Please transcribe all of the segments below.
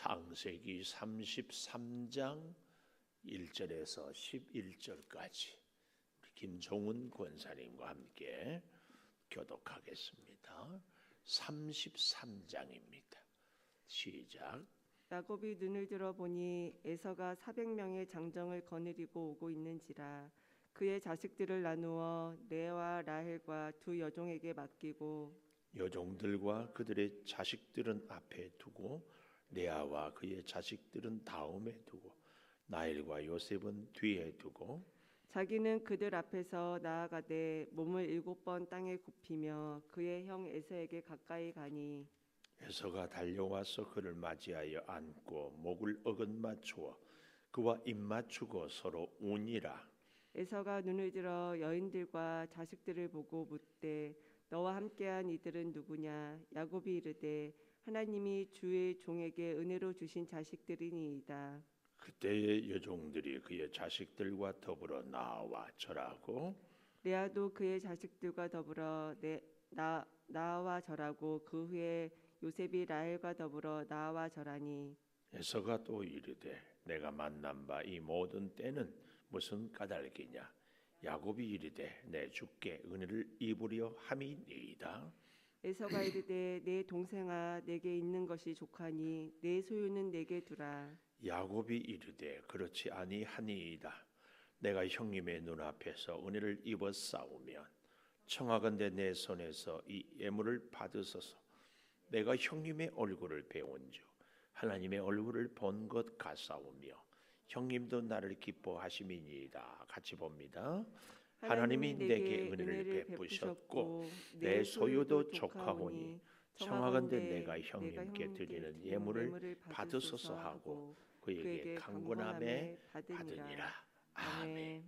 창세기 33장 1절에서 11절까지 김종훈 권사님과 함께 교독하겠습니다. 33장입니다. 시작. 야곱이 눈을 들어 보니 에서가 400명의 장정을 거느리고 오고 있는지라 그의 자식들을 나누어 레아와 라헬과 두 여종에게 맡기고 여종들과 그들의 자식들은 앞에 두고 레아와 그의 자식들은 다음에 두고 라헬과 요셉은 뒤에 두고 자기는 그들 앞에서 나아가되 몸을 7번 땅에 굽히며 그의 형 에서에게 가까이 가니 에서가 달려와서 그를 맞이하여 안고 목을 어긋맞추어 그와 입맞추고 서로 우니라. 에서가 눈을 들어 여인들과 자식들을 보고 묻되 너와 함께한 이들은 누구냐? 야곱이 이르되 하나님이 주의 종에게 은혜로 주신 자식들이니이다. 그때의 여종들이 그의 자식들과 더불어 나와 절하고 레아도 그의 자식들과 더불어 나와 절하고 그 후에 요셉이 라헬과 더불어 나와 절하니 에서가 또 이르되 내가 만난 바 이 모든 때는 무슨 까닭이냐? 야곱이 이르되 내 주께 은혜를 입으려 함이니이다. 에서가 이르되 내 동생아 내게 있는 것이 족하니 내 소유는 내게 두라. 야곱이 이르되 그렇지 아니하니이다. 내가 형님의 눈앞에서 은혜를 입어 싸우면 청하건대 내 손에서 이 예물을 받으소서. 내가 형님의 얼굴을 배운즉 하나님의 얼굴을 본 것 같사오며 형님도 나를 기뻐하심이니이다. 같이 봅니다. 하나님이 내게 은혜를 베푸셨고 내 소유도 족하오니 청하건대 내가 형님께 드리는 예물을 받으소서 하고 그에게 강권함에 받으니라. 아멘.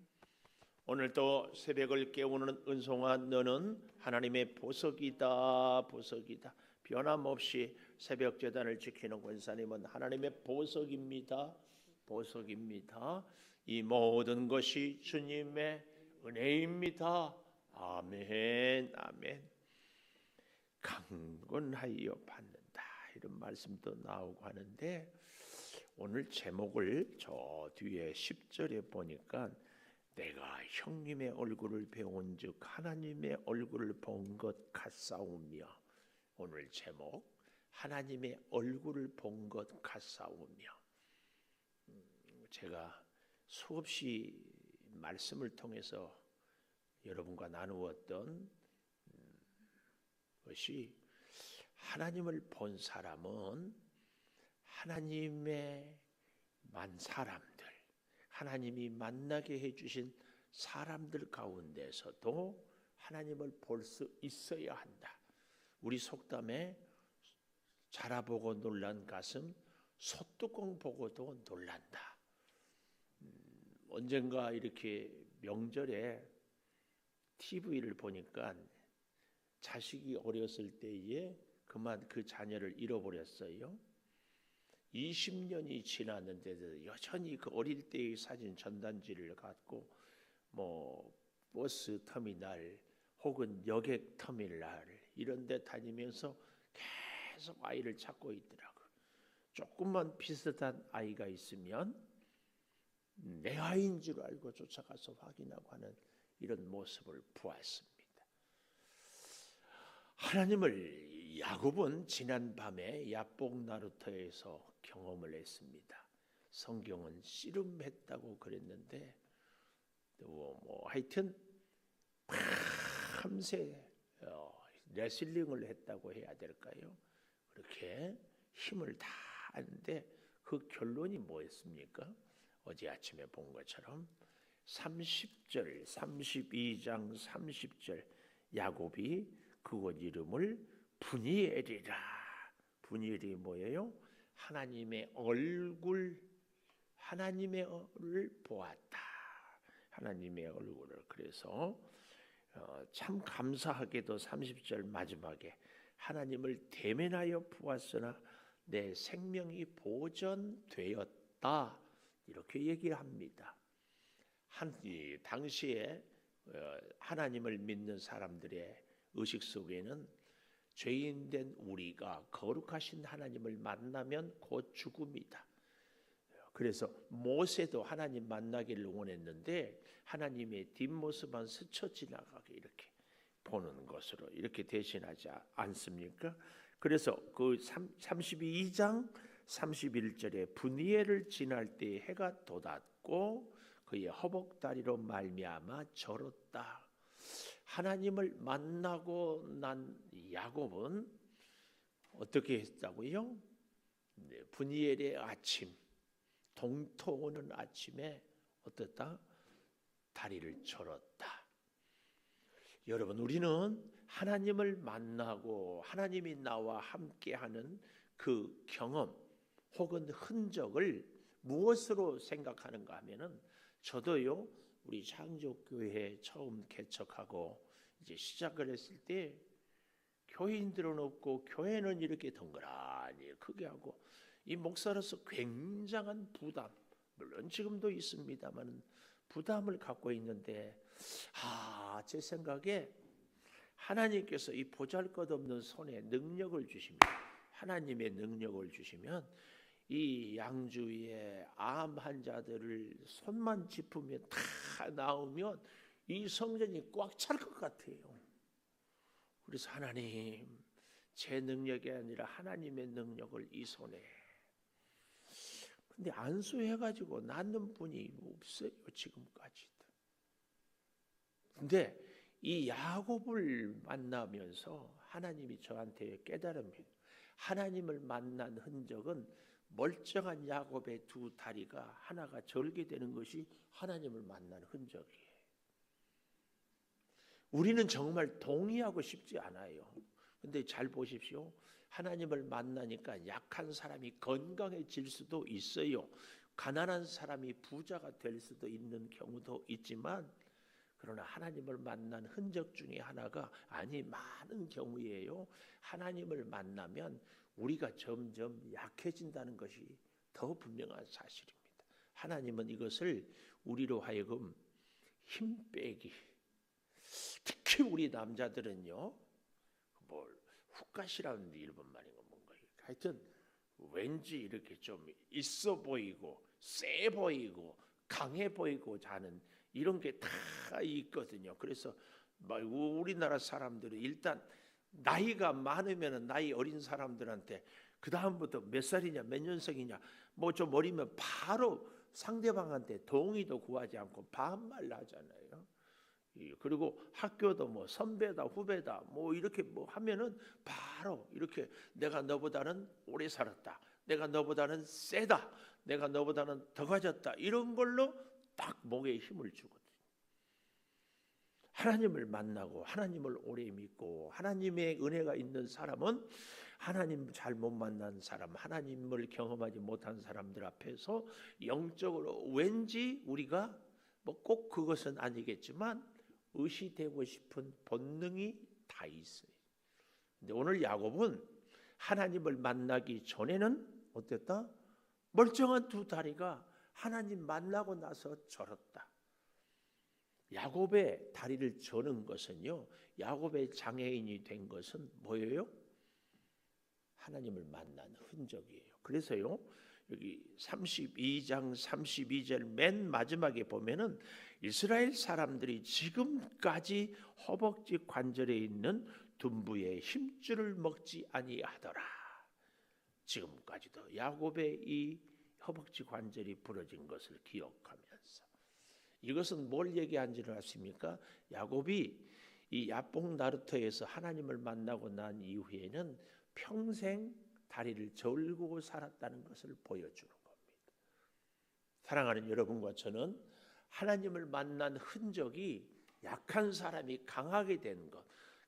오늘도 새벽을 깨우는 은송아 너는 하나님의 보석이다. 보석이다. 변함없이 새벽 제단을 지키는 권사님은 하나님의 보석입니다. 보석입니다. 이 모든 것이 주님의 은혜입니다. 아멘. 아멘. 강권하여 받는다. 이런 말씀도 나오고 하는데 오늘 제목을 저 뒤에 10절에 보니까 내가 형님의 얼굴을 배운즉 하나님의 얼굴을 본 것 같사오며 오늘 제목 하나님의 얼굴을 본 것 같사오며 제가 수없이 말씀을 통해서 여러분과 나누었던 것이 하나님을 본 사람은 하나님의 사람들 하나님이 만나게 해주신 사람들 가운데서도 하나님을 볼 수 있어야 한다. 우리 속담에 자라보고 놀란 가슴 소뚜껑 보고도 놀란다. 언젠가 이렇게 명절에 TV를 보니까 자식이 어렸을 때에 그만 그 자녀를 잃어버렸어요. 20년이 지났는데도 여전히 그 어릴 때의 사진 전단지를 갖고 뭐 버스 터미널 혹은 여객 터미널 이런 데 다니면서 계속 아이를 찾고 있더라고요. 조금만 비슷한 아이가 있으면 내 아이인 줄 알고 쫓아가서 확인하고 하는 이런 모습을 보았습니다. 하나님을 야곱은 지난 밤에 야복 나루터에서 경험을 했습니다. 성경은 씨름했다고 그랬는데 뭐 하여튼 밤새 레슬링을 했다고 해야 될까요? 그렇게 힘을 다 하는데 그 결론이 뭐였습니까? 어제 아침에 본 것처럼 30절 32장 30절 야곱이 그곳 이름을 브니엘이라. 브니엘이 뭐예요? 하나님의 얼굴을 보았다. 하나님의 얼굴을. 그래서 참 감사하게도 30절 마지막에 하나님을 대면하여 보았으나 내 생명이 보존되었다. 이렇게 얘기합니다. 당시에 하나님을 믿는 사람들의 의식 속에는 죄인된 우리가 거룩하신 하나님을 만나면 곧 죽음이다. 그래서 모세도 하나님 만나기를 원했는데 하나님의 뒷모습만 스쳐 지나가게 이렇게 보는 것으로 이렇게 대신하지 않습니까? 그래서 그 32장 31절에 분이엘을 지날 때 해가 돋았고 그의 허벅다리로 말미암아 절었다. 하나님을 만나고 난 야곱은 어떻게 했다고요? 분이엘의 아침, 동토 오는 아침에 어떻다? 다리를 절었다. 여러분, 우리는 하나님을 만나고 하나님이 나와 함께하는 그 경험 혹은 흔적을 무엇으로 생각하는가 하면은, 저도요 우리 창조교회 처음 개척하고 이제 시작을 했을 때 교인들은 없고 교회는 이렇게 덩그러니 크게 하고 이 목사로서 굉장한 부담, 물론 지금도 있습니다만 부담을 갖고 있는데, 제 생각에 하나님께서 이 보잘것없는 손에 능력을 주시면, 하나님의 능력을 주시면 이 양주위에 암 환자들을 손만 짚으면 다 나오면 이 성전이 꽉 찰 것 같아요. 그래서 하나님, 제 능력이 아니라 하나님의 능력을 이 손에. 근데 안수해가지고 낫는 분이 없어요, 지금까지도. 근데 이 야곱을 만나면서 하나님이 저한테 깨달음이, 하나님을 만난 흔적은 멀쩡한 야곱의 두 다리가 하나가 절개되는 것이 하나님을 만난 흔적이에요. 우리는 정말 동의하고 싶지 않아요. 근데 잘 보십시오. 하나님을 만나니까 약한 사람이 건강해질 수도 있어요. 가난한 사람이 부자가 될 수도 있는 경우도 있지만, 그러나 하나님을 만난 흔적 중에 하나가, 아니 많은 경우에요, 하나님을 만나면 우리가 점점 약해진다는 것이 더 분명한 사실입니다. 하나님은 이것을 우리로 하여금 힘 빼기, 특히 우리 남자들은요, 훅갓이라는 일본말인가 뭔가, 하여튼 왠지 이렇게 좀 있어 보이고 세 보이고 강해 보이고자 하는 이런 게 다 있거든요. 그래서 우리나라 사람들은 일단 나이가 많으면 나이 어린 사람들한테 그 다음부터 몇 살이냐 몇 년생이냐 뭐 좀 어리면 바로 상대방한테 동의도 구하지 않고 반말 하잖아요. 그리고 학교도 뭐 선배다 후배다 뭐 이렇게 뭐 하면은 바로 이렇게 내가 너보다는 오래 살았다, 내가 너보다는 세다, 내가 너보다는 더 가졌다, 이런 걸로 딱 목에 힘을 주거든요. 하나님을 만나고 하나님을 오래 믿고 하나님의 은혜가 있는 사람은, 하나님 잘 못 만난 사람, 하나님을 경험하지 못한 사람들 앞에서 영적으로 왠지 우리가 뭐 꼭 그것은 아니겠지만 의시되고 싶은 본능이 다 있어요. 근데 오늘 야곱은 하나님을 만나기 전에는 어땠다? 멀쩡한 두 다리가 하나님 만나고 나서 절었다. 야곱의 다리를 저는 것은요, 야곱의 장애인이 된 것은 뭐예요? 하나님을 만난 흔적이에요. 그래서요, 여기 32장 32절 맨 마지막에 보면은 이스라엘 사람들이 지금까지 허벅지 관절에 있는 둔부의 힘줄을 먹지 아니하더라. 지금까지도 야곱의 이 허벅지 관절이 부러진 것을 기억하면서, 이것은 뭘 얘기하는지를 아십니까? 야곱이 이 야복 나루터에서 하나님을 만나고 난 이후에는 평생 다리를 절고 살았다는 것을 보여주는 겁니다. 사랑하는 여러분과 저는 하나님을 만난 흔적이 약한 사람이 강하게 된 것,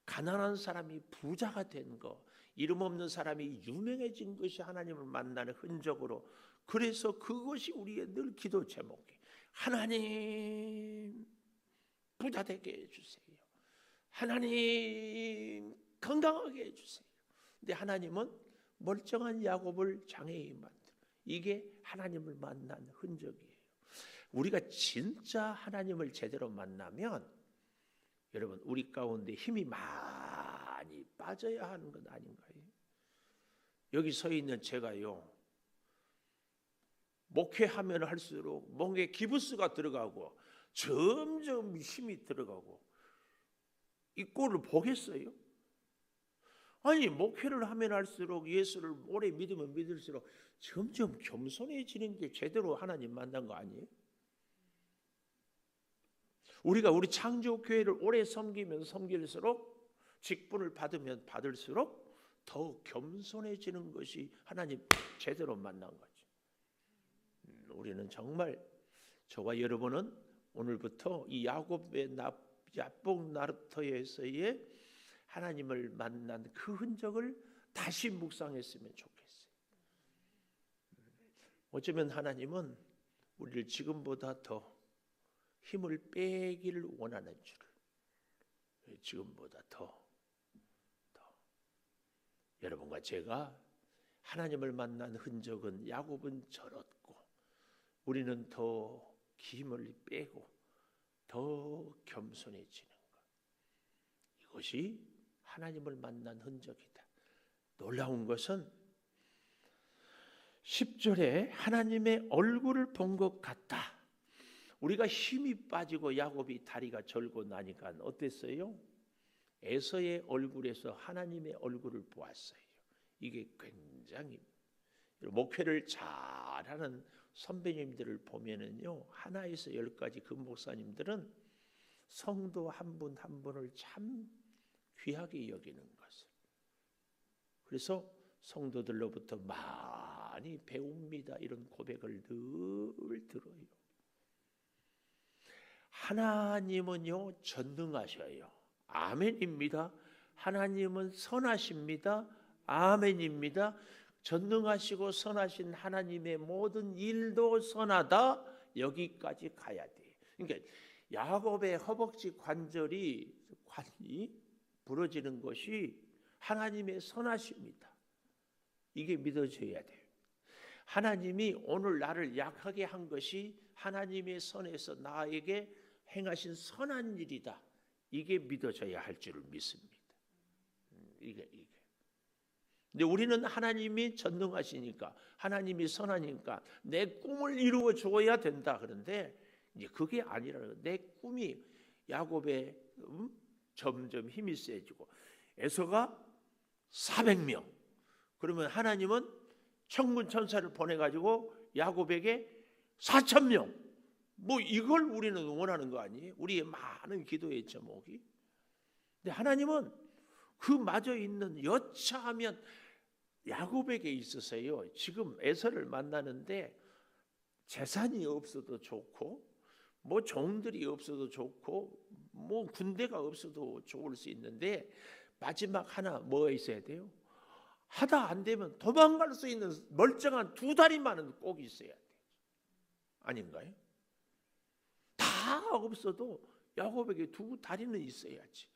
가난한 사람이 부자가 된 것, 이름 없는 사람이 유명해진 것이 하나님을 만나는 흔적으로, 그래서 그것이 우리의 늘 기도 제목이, 하나님 부자 되게 해주세요, 하나님 건강하게 해주세요. 근데 하나님은 멀쩡한 야곱을 장애인 만들어. 이게 하나님을 만난 흔적이에요. 우리가 진짜 하나님을 제대로 만나면 여러분, 우리 가운데 힘이 많이 빠져야 하는 건 아닌가요? 여기 서 있는 제가요, 목회하면 할수록 몸에 기부스가 들어가고 점점 힘이 들어가고 이 꼴을 보겠어요? 아니, 목회를 하면 할수록, 예수를 오래 믿으면 믿을수록 점점 겸손해지는 게 제대로 하나님 만난 거 아니에요? 우리가 우리 창조교회를 오래 섬기면 섬길수록, 직분을 받으면 받을수록 더 겸손해지는 것이 하나님 제대로 만난 거죠. 우리는 정말, 저와 여러분은 오늘부터 이 야곱의 야복 나루터에서의 하나님을 만난 그 흔적을 다시 묵상했으면 좋겠어요. 어쩌면 하나님은 우리를 지금보다 더 힘을 빼기를 원하는 줄을, 지금보다 더 여러분과 제가 하나님을 만난 흔적은, 야곱은 절었고 우리는 더 힘을 빼고 더 겸손해지는 것, 이것이 하나님을 만난 흔적이다. 놀라운 것은 10절에 하나님의 얼굴을 본 것 같다. 우리가 힘이 빠지고 야곱이 다리가 절고 나니까 어땠어요? 에서의 얼굴에서 하나님의 얼굴을 보았어요. 이게 굉장히, 목회를 잘하는 선배님들을 보면은요, 하나에서 10가지 그 목사님들은 성도 한 분 한 분을 참 귀하게 여기는 것을, 그래서 성도들로부터 많이 배웁니다. 이런 고백을 늘 들어요. 하나님은요, 전능하셔요. 아멘입니다. 하나님은 선하십니다. 아멘입니다. 전능하시고 선하신 하나님의 모든 일도 선하다. 여기까지 가야 돼요. 그러니까 야곱의 허벅지 관절이 부러지는 것이 하나님의 선하십니다. 이게 믿어져야 돼요. 하나님이 오늘 나를 약하게 한 것이 하나님의 선에서 나에게 행하신 선한 일이다. 이게 믿어져야 할 줄을 믿습니다. 이게. 근데 우리는 하나님이 전능하시니까, 하나님이 선하니까 내 꿈을 이루어 주어야 된다. 그런데 이제 그게 아니라, 내 꿈이, 야곱의 점점 힘이 세지고, 에서가 400명. 그러면 하나님은 천군 천사를 보내가지고 야곱에게 4,000명. 뭐 이걸 우리는 원하는 거 아니에요? 우리의 많은 기도의 제목이. 근데 하나님은 그 마저 있는 여차하면 야곱에게 있어서요, 지금 에서를 만나는데 재산이 없어도 좋고, 뭐 종들이 없어도 좋고, 뭐 군대가 없어도 좋을 수 있는데, 마지막 하나 뭐가 있어야 돼요? 하다 안 되면 도망갈 수 있는 멀쩡한 2다리만은 꼭 있어야 돼요. 아닌가요? 다 없어도 야곱에게 2다리는 있어야지.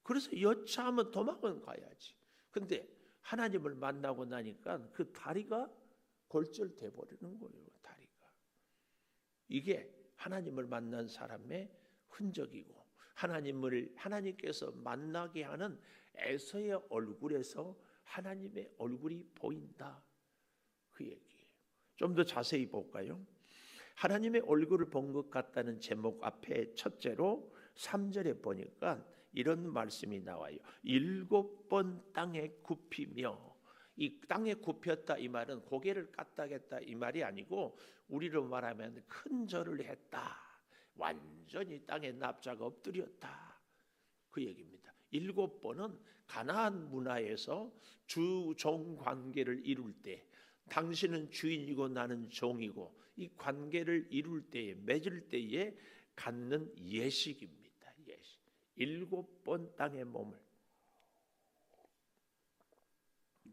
그래서 여차하면 도망은 가야지. 근데 하나님을 만나고 나니까 그 다리가 골절돼 버리는 거예요. 다리가. 이게 하나님을 만난 사람의 흔적이고, 하나님께서 만나게 하는 에서의 얼굴에서 하나님의 얼굴이 보인다. 그 얘기예요. 좀 더 자세히 볼까요? 하나님의 얼굴을 본 것 같다는 제목 앞에 첫째로 3절에 보니까 이런 말씀이 나와요. 7번 땅에 굽히며, 이 땅에 굽혔다 이 말은 고개를 까딱했다 이 말이 아니고, 우리로 말하면 큰 절을 했다. 완전히 땅에 납작 엎드렸다. 그 얘기입니다. 7번은 가나안 문화에서 주종 관계를 이룰 때, 당신은 주인이고 나는 종이고, 이 관계를 이룰 때에, 맺을 때에 갖는 예식입니다. 예식. 7번 땅의 몸을.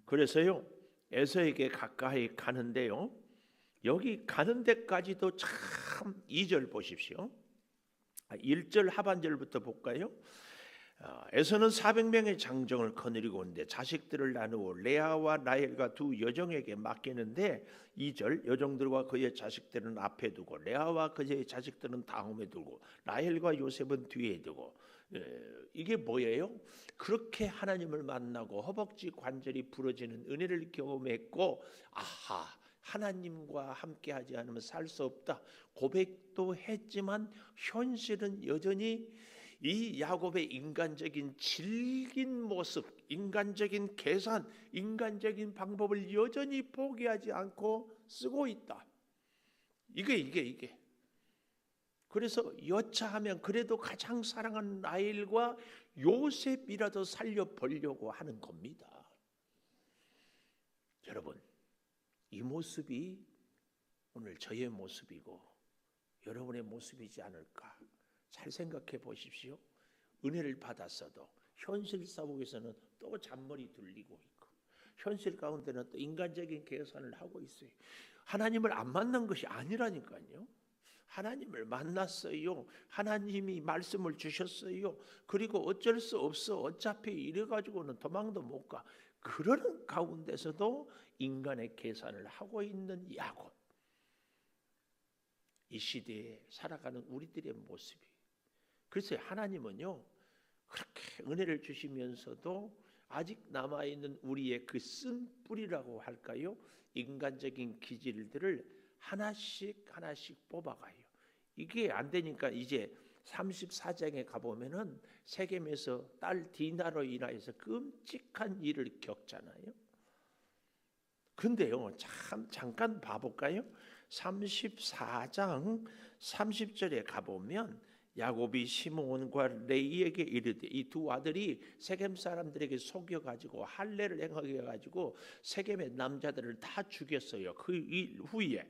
그래서요, 에서에게 가까이 가는데요, 여기 가는 데까지도 참, 2절 보십시오. 1절 하반절부터 볼까요? 에서는 400명의 장정을 거느리고 오는데 자식들을 나누고 레아와 라헬과 2 여종에게 맡기는데, 2절 여종들과 그의 자식들은 앞에 두고 레아와 그의 자식들은 다음에 두고 라헬과 요셉은 뒤에 두고 이게 뭐예요? 그렇게 하나님을 만나고 허벅지 관절이 부러지는 은혜를 경험했고, 아하, 하나님과 함께하지 않으면 살 수 없다 고백도 했지만 현실은 여전히 이 야곱의 인간적인 질긴 모습, 인간적인 계산, 인간적인 방법을 여전히 포기하지 않고 쓰고 있다. 이게. 그래서 여차하면 그래도 가장 사랑하는 라헬과 요셉이라도 살려보려고 하는 겁니다. 여러분, 이 모습이 오늘 저의 모습이고 여러분의 모습이지 않을까? 잘 생각해 보십시오. 은혜를 받았어도 현실 속에서는 또 잔머리 들리고 있고, 현실 가운데는 또 인간적인 계산을 하고 있어요. 하나님을 안 만난 것이 아니라니까요. 하나님을 만났어요. 하나님이 말씀을 주셨어요. 그리고 어쩔 수 없어. 어차피 이래가지고는 도망도 못 가. 그러는 가운데서도 인간의 계산을 하고 있는 야곱. 이 시대에 살아가는 우리들의 모습이. 그래서 하나님은요, 그렇게 은혜를 주시면서도 아직 남아있는 우리의 그 쓴 뿌리라고 할까요? 인간적인 기질들을 하나씩 뽑아가요. 이게 안 되니까 이제 34장에 가보면은 세겜에서 딸 디나로 인하여서 끔찍한 일을 겪잖아요. 근데요, 참 잠깐 봐볼까요? 34장 30절에 가보면 야곱이 시므온과 레이에게 이르되, 이 두 아들이 세겜 사람들에게 속여가지고 할례를 행하게 해가지고 세겜의 남자들을 다 죽였어요. 그 일 후에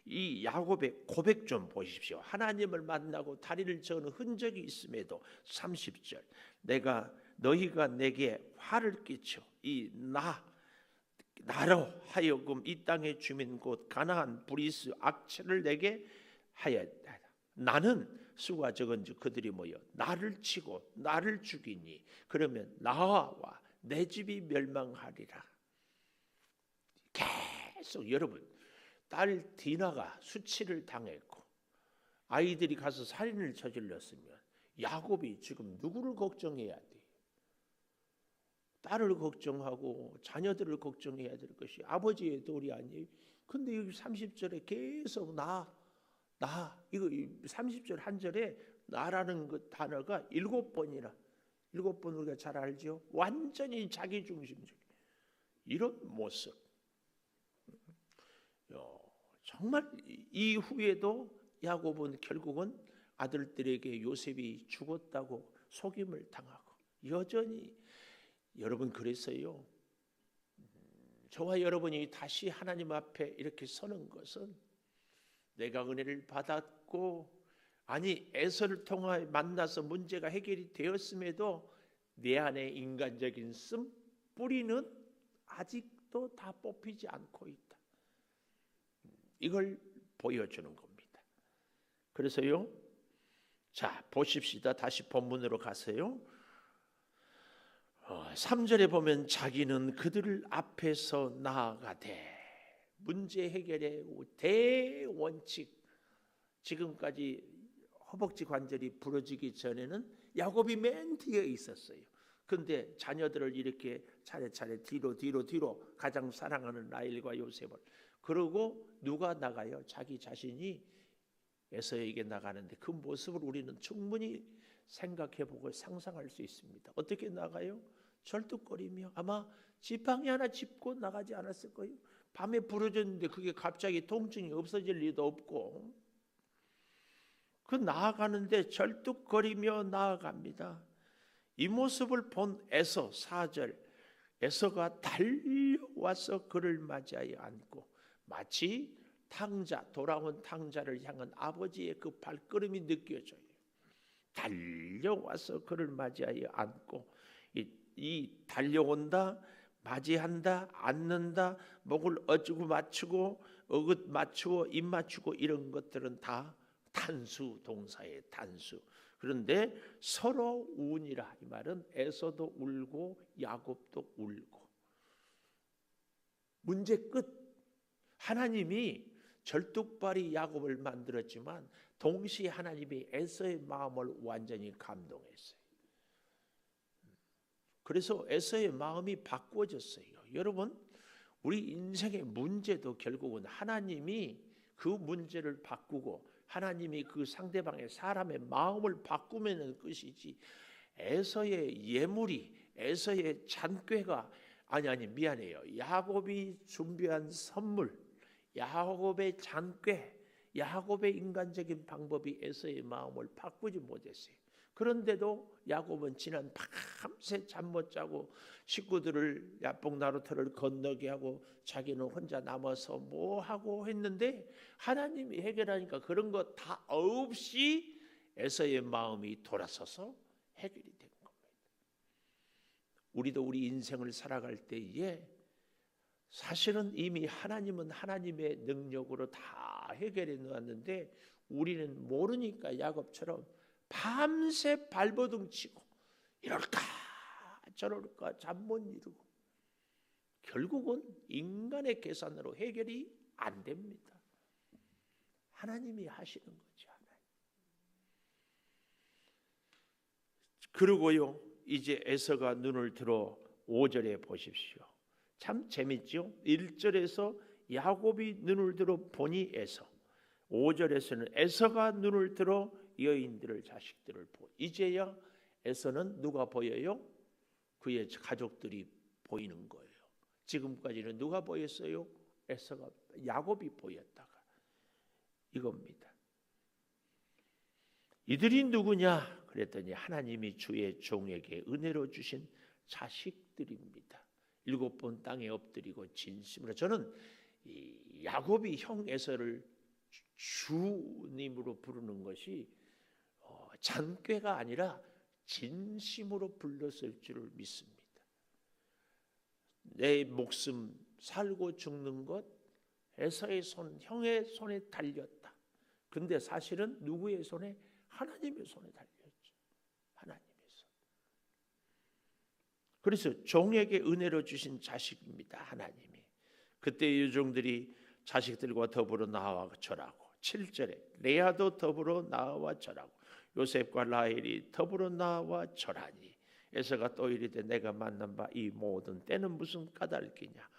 이 야곱의 고백 좀 보십시오. 하나님을 만나고 다리를 저은 흔적이 있음에도 30절, 너희가 내게 화를 끼쳐 이 나로 하여금 이 땅의 주민 곧 가나안 브리스 악체를 내게 하였다. 나는 수가 적은즉 그들이 모여 나를 치고 나를 죽이니 그러면 나와 내 집이 멸망하리라. 계속 여러분, 딸 디나가 수치를 당했고 아이들이 가서 살인을 저질렀으면 야곱이 지금 누구를 걱정해야 돼? 딸을 걱정하고 자녀들을 걱정해야 될 것이 아버지의 도리 아니에요? 근데 여기 30절에 계속 이거 30절 한 절에 나라는 그 단어가 7번이나 7번 우리가 잘 알죠? 완전히 자기 중심적 이런 모습. 정말 이후에도 야곱은 결국은 아들들에게 요셉이 죽었다고 속임을 당하고 여전히 여러분 그랬어요. 저와 여러분이 다시 하나님 앞에 이렇게 서는 것은 내가 은혜를 받았고 에서를 통하여 만나서 문제가 해결이 되었음에도 내 안에 인간적인 뿌리는 아직도 다 뽑히지 않고 있다. 이걸 보여주는 겁니다. 그래서요, 자 보십시다. 다시 본문으로 가세요. 3절에 보면 자기는 그들 앞에서 나아가되, 문제 해결의 대원칙, 지금까지 허벅지 관절이 부러지기 전에는 야곱이 맨 뒤에 있었어요. 근데 자녀들을 이렇게 차례차례 뒤로 가장 사랑하는 라헬과 요셉을, 그러고 누가 나가요? 자기 자신이 에서에게 나가는데 그 모습을 우리는 충분히 생각해보고 상상할 수 있습니다. 어떻게 나가요? 절뚝거리며 아마 지팡이 하나 짚고 나가지 않았을 거예요. 밤에 부러졌는데 그게 갑자기 통증이 없어질 리도 없고, 그 나아가는데 절뚝거리며 나아갑니다. 이 모습을 본 에서 4절, 에서가 달려와서 그를 맞이하여 안고 마치 돌아온 탕자를 향한 아버지의 그 발걸음이 느껴져요. 달려와서 그를 맞이하여 안고, 이 달려온다, 맞이한다, 안는다, 목을 어주고 맞추고 어긋 맞추고 입 맞추고 이런 것들은 다 단수 동사의 단수. 그런데 서로 우니라, 이 말은 에서도 울고 야곱도 울고. 문제 끝. 하나님이 절뚝발이 야곱을 만들었지만 동시에 하나님이 에서의 마음을 완전히 감동했어요. 그래서 에서의 마음이 바꾸어졌어요. 여러분, 우리 인생의 문제도 결국은 하나님이 그 문제를 바꾸고 하나님이 그 상대방의 사람의 마음을 바꾸면 끝이지, 에서의 예물이, 에서의 잔꾀가 미안해요. 야곱이 준비한 선물, 야곱의 잔꾀, 야곱의 인간적인 방법이 에서의 마음을 바꾸지 못했어요. 그런데도 야곱은 지난 밤새 잠 못 자고 식구들을 야복 나루터를 건너게 하고 자기는 혼자 남아서 뭐 하고 했는데, 하나님이 해결하니까 그런 거 다 없이 에서의 마음이 돌아서서 해결이 된 겁니다. 우리도 우리 인생을 살아갈 때에 사실은 이미 하나님은 하나님의 능력으로 다 해결해 놓았는데, 우리는 모르니까 야곱처럼 밤새 발버둥 치고 이럴까 저럴까 잠 못 이루고 결국은 인간의 계산으로 해결이 안 됩니다. 하나님이 하시는 거죠. 그러고요, 이제 에서가 눈을 들어 5절에 보십시오. 참 재밌죠? 1절에서 야곱이 눈을 들어 보니 에서, 5절에서는 에서가 눈을 들어 여인들을 자식들을 보. 이제야 에서는 누가 보여요? 그의 가족들이 보이는 거예요. 지금까지는 누가 보였어요? 에서가, 야곱이 보였다가 이겁니다. 이들이 누구냐? 그랬더니 하나님이 주의 종에게 은혜로 주신 자식들입니다. 7번 땅에 엎드리고 진심으로, 저는 이 야곱이 형 에서를 주님으로 부르는 것이 잔꾀가 아니라 진심으로 불렀을 줄을 믿습니다. 내 목숨 살고 죽는 것 에서의 손, 형의 손에 달렸다. 근데 사실은 누구의 손에? 하나님의 손에 달렸죠. 하나님의 손. 그래서 종에게 은혜로 주신 자식입니다. 하나님이. 그때 유종들이 자식들과 더불어 나와 절하고, 7절에 레아도 더불어 나와 절하고 요셉과 라헬이 더불어 나와 절하니 에서가 또 이르되 내가 만난 바 이 모든 때는 무슨 까닭이냐?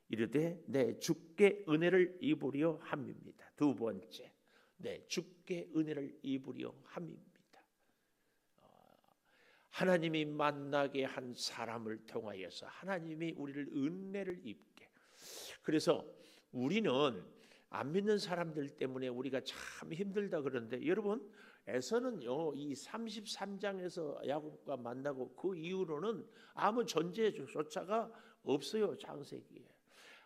이르되 내 주께 은혜를 입으려 함입니다. 두 번째, 내 주께 은혜를 입으려 함입니다. 하나님이 만나게 한 사람을 통하여서 하나님이 우리를 은혜를 입게. 그래서 우리는 안 믿는 사람들 때문에 우리가 참 힘들다 그러는데, 여러분, 에서는요 이 33장에서 야곱과 만나고 그 이후로는 아무 존재조차가 없어요. 창세기에.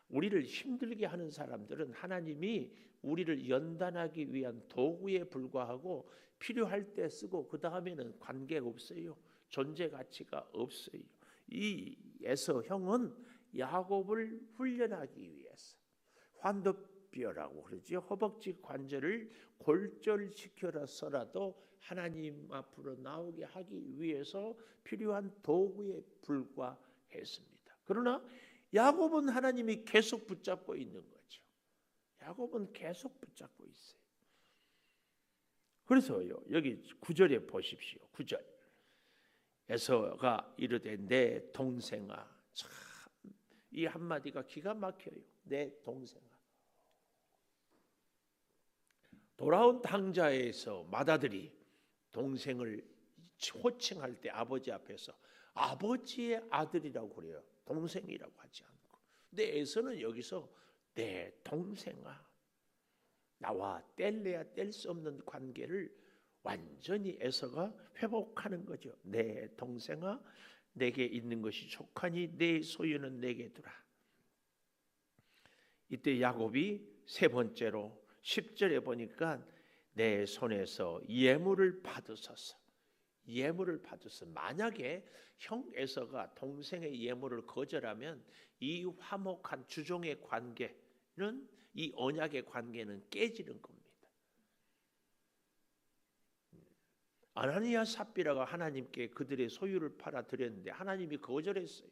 우리를 힘들게 하는 사람들은 하나님이 우리를 연단하기 위한 도구에 불과하고 필요할 때 쓰고 그 다음에는 관계가 없어요. 존재 가치가 없어요. 이 에서 형은 야곱을 훈련하기 위해서 환도뼈라고 그러죠. 허벅지 관절을 골절시켜서라도 하나님 앞으로 나오게 하기 위해서 필요한 도구에 불과했습니다. 그러나 야곱은 하나님이 계속 붙잡고 있는 거죠. 야곱은 계속 붙잡고 있어요. 그래서요, 여기 9절에 보십시오. 9절. 에서가 이르되 내 동생아. 참, 이 한마디가 기가 막혀요. 내 동생아. 돌아온 당자에서 맏아들이 동생을 호칭할 때 아버지 앞에서 아버지의 아들이라고 그래요. 동생이라고 하지 않고. 근데 에서는 여기서 내 동생아, 나와 뗄래야 뗄 수 없는 관계를 완전히 에서가 회복하는 거죠. 내 동생아, 내게 있는 것이 족하니 내 소유는 내게 두라. 이때 야곱이 세 번째로 10절에 보니까 내 손에서 예물을 받으소서. 예물을 받으소서. 만약에 형 에서가 동생의 예물을 거절하면 이 화목한 주종의 관계는, 이 언약의 관계는 깨지는 겁니다. 아나니아 삽비라가 하나님께 그들의 소유를 팔아 드렸는데 하나님이 거절했어요.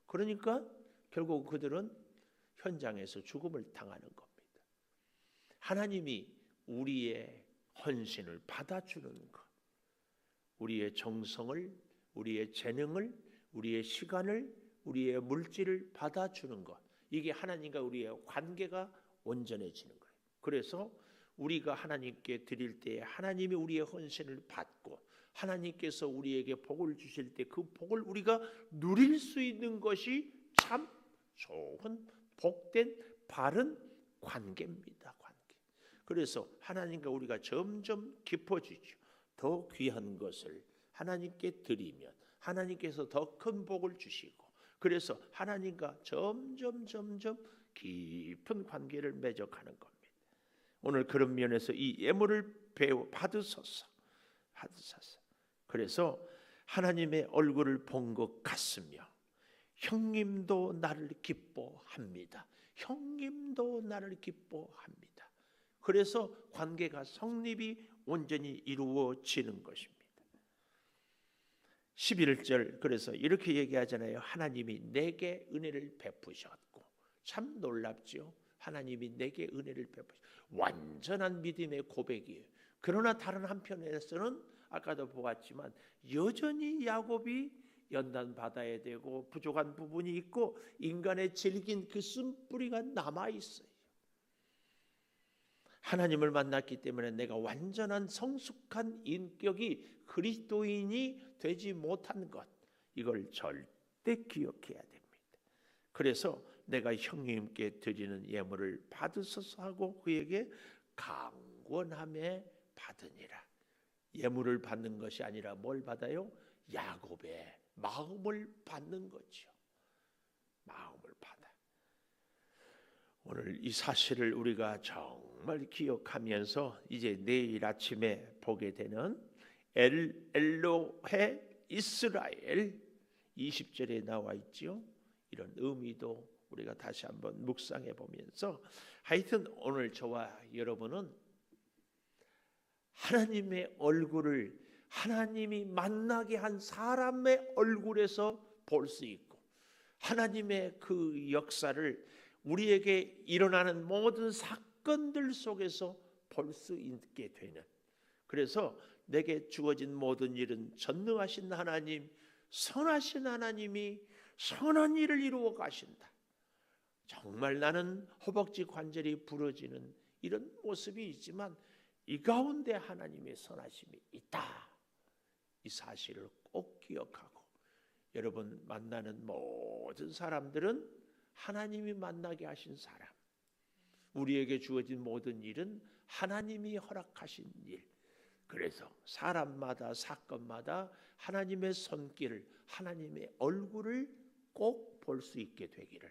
그러니까 결국 그들은 현장에서 죽음을 당하는 겁니다. 하나님이 우리의 헌신을 받아주는 것, 우리의 정성을, 우리의 재능을, 우리의 시간을, 우리의 물질을 받아주는 것, 이게 하나님과 우리의 관계가 온전해지는 거예요. 그래서 우리가 하나님께 드릴 때 하나님이 우리의 헌신을 받고 하나님께서 우리에게 복을 주실 때 그 복을 우리가 누릴 수 있는 것이 참 좋은 복된 바른 관계입니다. 관계. 그래서 하나님과 우리가 점점 깊어지죠. 더 귀한 것을 하나님께 드리면 하나님께서 더 큰 복을 주시고, 그래서 하나님과 점점 깊은 관계를 맺어가는 겁니다. 오늘 그런 면에서 이 예물을 받으소서. 그래서 하나님의 얼굴을 본 것 같으며 형님도 나를 기뻐합니다. 형님도 나를 기뻐합니다. 그래서 관계가 성립이 온전히 이루어지는 것입니다. 11절, 그래서 이렇게 얘기하잖아요. 하나님이 내게 은혜를 베푸셨고. 참 놀랍죠. 하나님이 내게 은혜를 베푸셨고. 완전한 믿음의 고백이에요. 그러나 다른 한편에서는 아까도 보았지만 여전히 야곱이 연단받아야 되고 부족한 부분이 있고 인간의 질긴 그 쓴뿌리가 남아있어요. 하나님을 만났기 때문에 내가 완전한 성숙한 인격이 그리스도인이 되지 못한 것, 이걸 절대 기억해야 됩니다. 그래서 내가 형님께 드리는 예물을 받으소서 하고 그에게 강권함에 받으니라. 예물을 받는 것이 아니라 뭘 받아요? 야곱의 마음을 받는 거죠. 마음을 받아. 오늘 이 사실을 우리가 정말 기억하면서 이제 내일 아침에 보게 되는 엘로헤 이스라엘 20절에 나와 있죠. 이런 의미도 우리가 다시 한번 묵상해 보면서, 하여튼 오늘 저와 여러분은 하나님의 얼굴을 하나님이 만나게 한 사람의 얼굴에서 볼 수 있고, 하나님의 그 역사를 우리에게 일어나는 모든 사건들 속에서 볼 수 있게 되는, 그래서 내게 주어진 모든 일은 전능하신 하나님, 선하신 하나님이 선한 일을 이루어 가신다. 정말 나는 허벅지 관절이 부러지는 이런 모습이 있지만 이 가운데 하나님의 선하심이 있다. 이 사실을 꼭 기억하고, 여러분 만나는 모든 사람들은 하나님이 만나게 하신 사람, 우리에게 주어진 모든 일은 하나님이 허락하신 일. 그래서 사람마다 사건마다 하나님의 손길을, 하나님의 얼굴을 꼭 볼 수 있게 되기를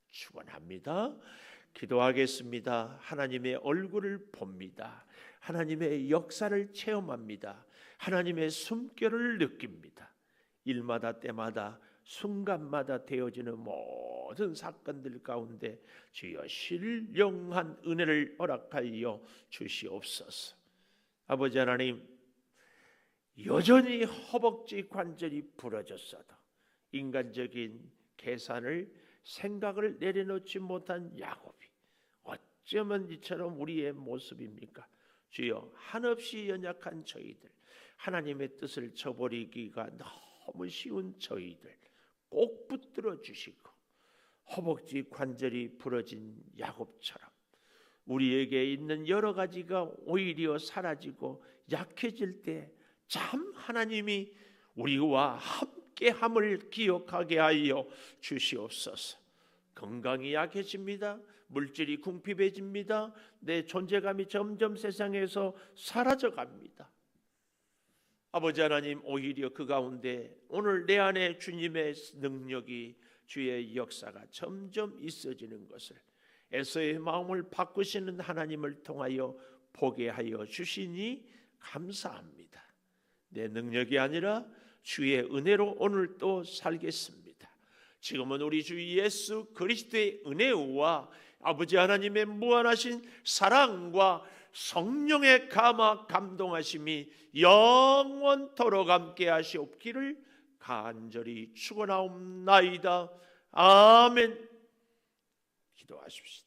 축원합니다. 기도하겠습니다. 하나님의 얼굴을 봅니다. 하나님의 역사를 체험합니다. 하나님의 숨결을 느낍니다. 일마다 때마다 순간마다 되어지는 모든 사건들 가운데 주여 신령한 은혜를 허락하여 주시옵소서. 아버지 하나님, 여전히 허벅지 관절이 부러졌어도 인간적인 계산을, 생각을 내려놓지 못한 야곱이 어쩌면 이처럼 우리의 모습입니까? 주여, 한없이 연약한 저희들, 하나님의 뜻을 저버리기가 너무 쉬운 저희들 꼭 붙들어 주시고, 허벅지 관절이 부러진 야곱처럼 우리에게 있는 여러 가지가 오히려 사라지고 약해질 때 참 하나님이 우리와 함께함을 기억하게 하여 주시옵소서. 건강이 약해집니다. 물질이 궁핍해집니다. 내 존재감이 점점 세상에서 사라져갑니다. 아버지 하나님, 오히려 그 가운데 오늘 내 안에 주님의 능력이, 주의 역사가 점점 있어지는 것을 에서의 마음을 바꾸시는 하나님을 통하여 보게 하여 주시니 감사합니다. 내 능력이 아니라 주의 은혜로 오늘 또 살겠습니다. 지금은 우리 주 예수 그리스도의 은혜와 아버지 하나님의 무한하신 사랑과 성령의 감화 감동하심이 영원토록 함께 하시옵기를 간절히 축원하옵나이다. 아멘. 기도하십시다.